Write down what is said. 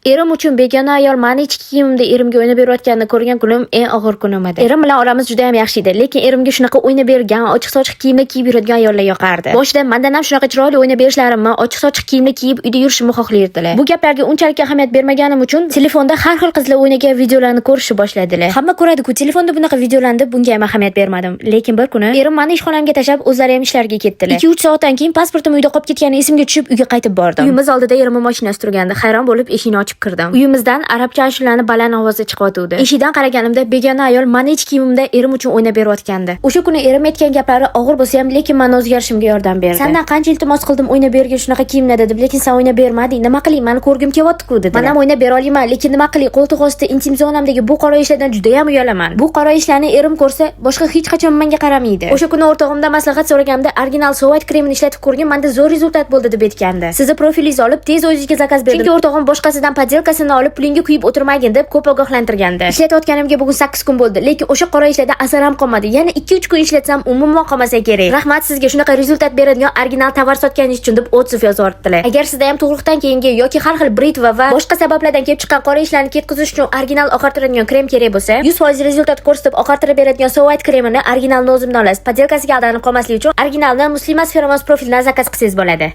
Erim uchun begona ayol mani ichki kiyimimda erimga o'ynab berayotganini ko'rgan kunim eng og'ir kunim edi. Erim bilan oramiz juda ham yaxshi edi, lekin erimga shunaqa o'ynab bergan, ochiq-sochiq kiyimda kiyib yuradigan ayollar yoqardi. Boshida mendan ham shunaqa chiroyli o'ynab berishlarimni, ochiq-sochiq kiyimda kiyib uyda yurishimni xohlardilar. Bu gaplarga unchalik ahamiyat bermaganim uchun telefonda har xil qizlar o'ynagan videolarni ko'rishni boshladilar. Hamma ko'radi-ku, telefonda bunaqa videolarni bunga ham ahamiyat bermadim. Lekin bir kuni erim meni ishxonamga tashlab o'zlari ham ishlarga ketdilar. 2-3 soatdan keyin pasportim uyda qolib ketgani esimga tushib uyga qaytib bordim. Uyimiz oldida erimning mashinasi turgandi. Hayron bo'lib eshikni ochib kirdim. Uyimizdan arabcha ashulalarni baland ovozda chiqyotdi. Eshikdan qaraganimda begona ayol meni ichki kiyimimda erim uchun o'ynab berayotgandi. O'sha kuni erim aytgan gaplari og'ir bo'lsa ham, lekin meni o'zgarishimga yordam berdi. Sendan qancha iltimos qildim o'ynab bergin shunaqa kiyimda dedim, lekin sen o'ynab bermading. Nima qilay, meni ko'rgim kelyapti-ku dedi. Men ham o'ynab bera olmayman, lekin nima qilay, qo'ltiq ostida intim zonamdagi bu qora ishlardan juda ham uyalaman. Bu qora ishlarni erim ko'rsa, boshqa hech qachon menga qaramaydi. O'sha kuni o'rtog'imdan maslahat so'raganimda original Sovit kremini ishlatib ko'rgan, menda zo'r rezultat bo'ldi deb aytgandi. Sizni profilingizni olib tez o'zingizga zakaz berdim. Chunki o'rtog'im boshqasidan podelkasini olib pulingga quyib o'tirmagin deb ko'p ogohlantirgandi. Ishlatayotganimga bugun 8 kun bo'ldi, lekin o'sha qora ishlarda asar ham qolmadi. Yana 2-3 kun ishlatsam umuman qolmasa kerak. Rahmat sizga shunaqa rezultat beradigan original tovar sotganingiz uchun deb Otsev yozib Agar sizda ham tug'ruqdan keyingi yoki har xil britva va boshqa sabablardan kelib chiqqan qora ishlarni ketkazish uchun original oqartiradigan krem kerak bo'lsa, 100% rezultat ko'rsatib oqartirib beradigan Sovit kremini original nozimdan olasiz. Podelkasiga aldanib qolmaslik uchun originalni Muslimas Feromos profilidan zakaz qilsangiz bo'ladi.